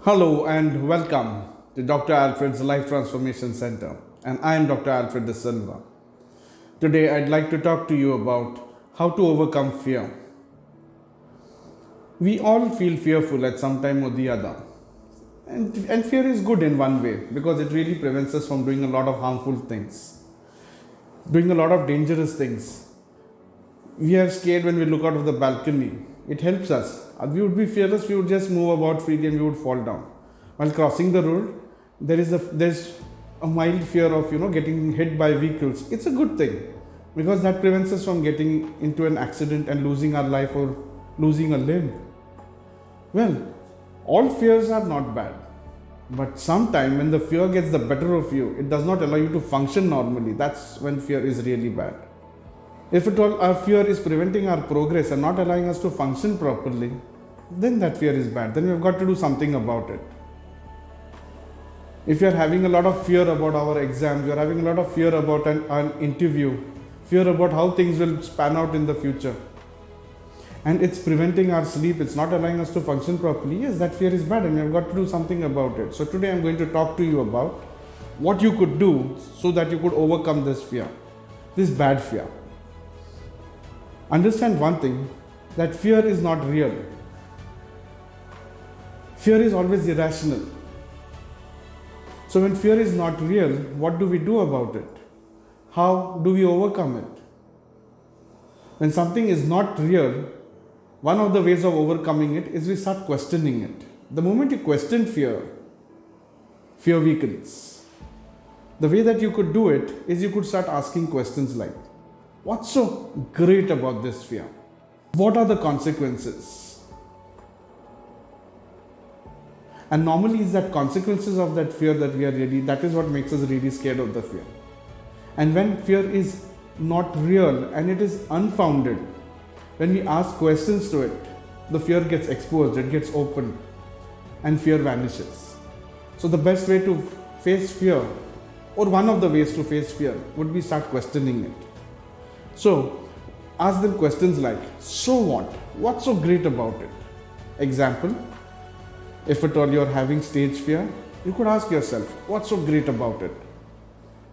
Hello and welcome to Dr. Alfred's Life Transformation Center, and I am Dr. Alfred De Silva. Today, I'd like to talk to you about how to overcome fear. We all feel fearful at some time or the other, and fear is good in one way because it really prevents us from doing a lot of harmful things, doing a lot of dangerous things. We are scared when we look out of the balcony. It helps us. We would be fearless, we would just move about freely and we would fall down. While crossing the road, there's a mild fear of getting hit by vehicles. It's a good thing because that prevents us from getting into an accident and losing our life or losing a limb. Well, all fears are not bad. But sometime when the fear gets the better of you, it does not allow you to function normally. That's when fear is really bad. If at all our fear is preventing our progress and not allowing us to function properly, then that fear is bad. Then we've got to do something about it. If you're having a lot of fear about our exams, you're having a lot of fear about an interview, fear about how things will span out in the future, and it's preventing our sleep, it's not allowing us to function properly, yes, that fear is bad and you've got to do something about it. So today I'm going to talk to you about what you could do so that you could overcome this fear, this bad fear. Understand one thing, that fear is not real. Fear is always irrational. So when fear is not real, what do we do about it? How do we overcome it? When something is not real, one of the ways of overcoming it is we start questioning it. The moment you question fear, fear weakens. The way that you could do it is you could start asking questions like, what's so great about this fear? What are the consequences? And normally it's that consequences of that fear that that is what makes us really scared of the fear. And when fear is not real and it is unfounded, when we ask questions to it, the fear gets exposed, it gets opened, and fear vanishes. So the best way to face fear, or one of the ways to face fear, would be start questioning it. So, ask them questions like, so what? What's so great about it? Example, if at all you're having stage fear, you could ask yourself, what's so great about it?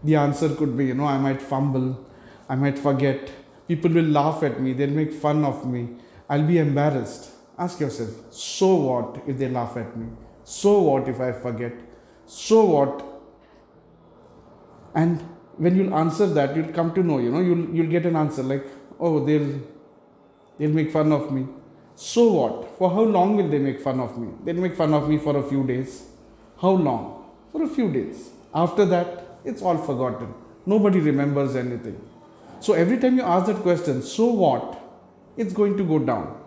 The answer could be, I might fumble, I might forget, people will laugh at me, they'll make fun of me, I'll be embarrassed. Ask yourself, so what if they laugh at me? So what if I forget? So what? And when you'll answer that, you'll come to know, you'll get an answer like, oh, they'll make fun of me. So what? For how long will they make fun of me? They'll make fun of me for a few days. How long? For a few days. After that, it's all forgotten. Nobody remembers anything. So every time you ask that question, so what? It's going to go down.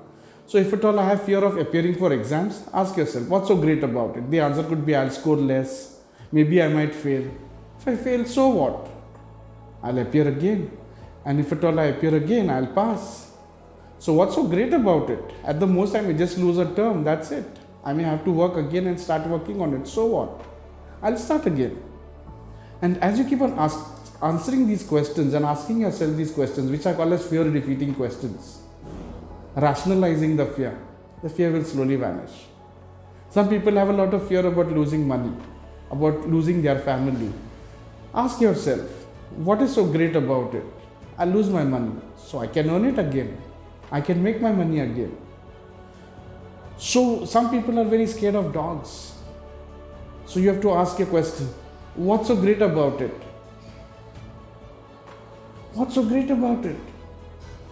So if at all I have fear of appearing for exams, ask yourself, what's so great about it? The answer could be, I'll score less. Maybe I might fail. If I fail, so what? I'll appear again. And if at all I appear again, I'll pass. So what's so great about it? At the most I may just lose a term, that's it. I may have to work again and start working on it. So what? I'll start again. And as you keep on answering these questions and asking yourself these questions, which I call as fear defeating questions, rationalizing the fear will slowly vanish. Some people have a lot of fear about losing money, about losing their family. Ask yourself, what is so great about it? I'll lose my money, so I can earn it again. I can make my money again. So some people are very scared of dogs. So you have to ask a question, what's so great about it? What's so great about it?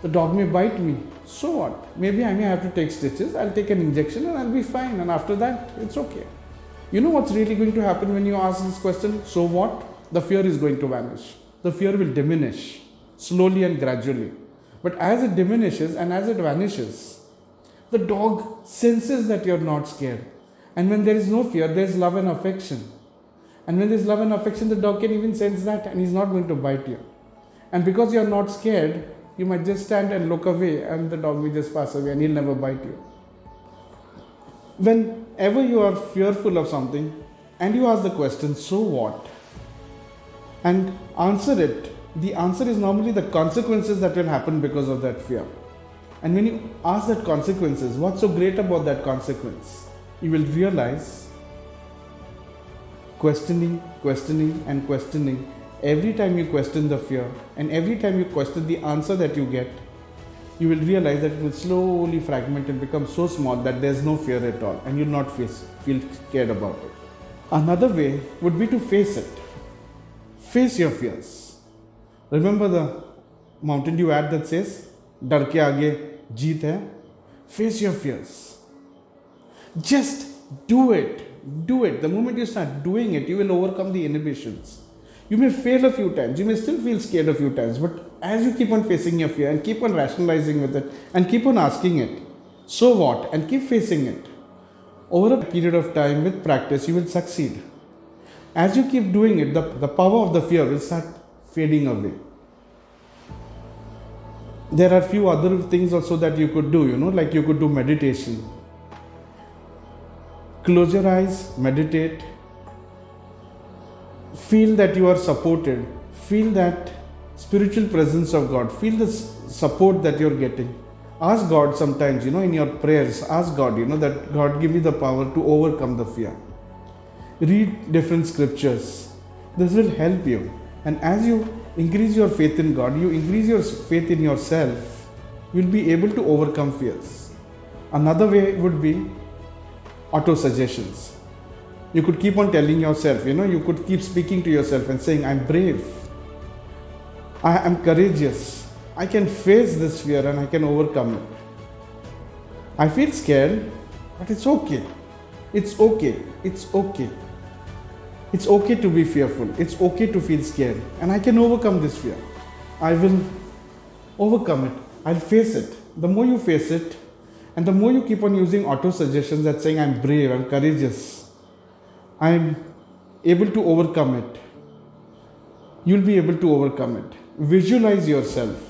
The dog may bite me. So what? Maybe I may have to take stitches. I'll take an injection and I'll be fine. And after that, it's okay. You know what's really going to happen when you ask this question? So what? The fear is going to vanish. The fear will diminish slowly and gradually. But as it diminishes and as it vanishes, the dog senses that you're not scared. And when there is no fear, there's love and affection. And when there's love and affection, the dog can even sense that and he's not going to bite you. And because you're not scared, you might just stand and look away and the dog will just pass away and he'll never bite you. Whenever you are fearful of something and you ask the question, so what? And answer it, the answer is normally the consequences that will happen because of that fear. And when you ask that consequences, what's so great about that consequence? You will realize questioning, and questioning. Every time you question the fear and every time you question the answer that you get, you will realize that it will slowly fragment and become so small that there's no fear at all and you'll not feel scared about it. Another way would be to face it. Face your fears. Remember the Mountain Dew ad that says, "Dar ke aage jeet hai." Face your fears. Just do it. Do it. The moment you start doing it, you will overcome the inhibitions. You may fail a few times, you may still feel scared a few times, but as you keep on facing your fear and keep on rationalizing with it and keep on asking it, so what, and keep facing it, over a period of time with practice, you will succeed. As you keep doing it, the power of the fear will start fading away. There are few other things also that you could do, like you could do meditation. Close your eyes, meditate. Feel that you are supported. Feel that spiritual presence of God. Feel the support that you're getting. Ask God sometimes, in your prayers, ask God, that God give me the power to overcome the fear. Read different scriptures. This will help you. And as you increase your faith in God, you increase your faith in yourself, you'll be able to overcome fears. Another way would be auto-suggestions. You could keep on telling yourself, you could keep speaking to yourself and saying, "I'm brave. I am courageous. I can face this fear and I can overcome it. I feel scared, but it's okay. It's okay. It's okay. It's okay to be fearful. It's okay to feel scared. And I can overcome this fear. I will overcome it. I'll face it." The more you face it, and the more you keep on using auto-suggestions that saying, "I'm brave, I'm courageous, I'm able to overcome it," you'll be able to overcome it. Visualize yourself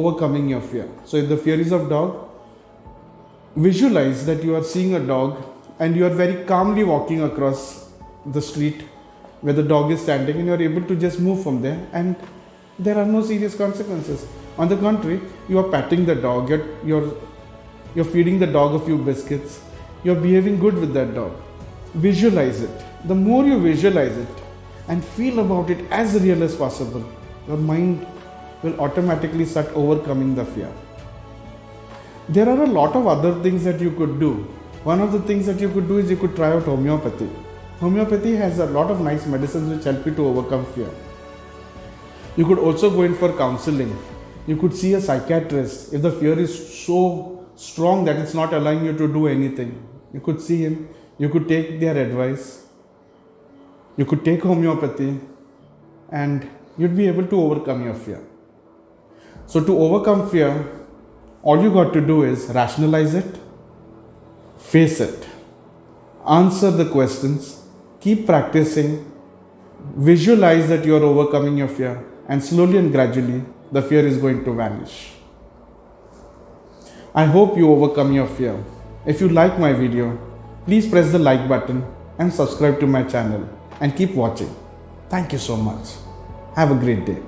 overcoming your fear. So if the fear is of dog, visualize that you are seeing a dog and you are very calmly walking across the street where the dog is standing, and you are able to just move from there and there are no serious consequences. On the contrary, you are patting the dog, you're feeding the dog a few biscuits, you're behaving good with that dog. Visualize it. The more you visualize it and feel about it as real as possible, your mind will automatically start overcoming the fear. There are a lot of other things that you could do. One of the things that you could do is you could try out homeopathy. Homeopathy has a lot of nice medicines which help you to overcome fear. You could also go in for counseling. You could see a psychiatrist if the fear is so strong that it's not allowing you to do anything. You could see him. You could take their advice. You could take homeopathy and you'd be able to overcome your fear. So to overcome fear, all you got to do is rationalize it, face it, answer the questions, keep practicing, visualize that you are overcoming your fear, and slowly and gradually the fear is going to vanish. I hope you overcome your fear. If you like my video, please press the like button and subscribe to my channel and keep watching. Thank you so much. Have a great day.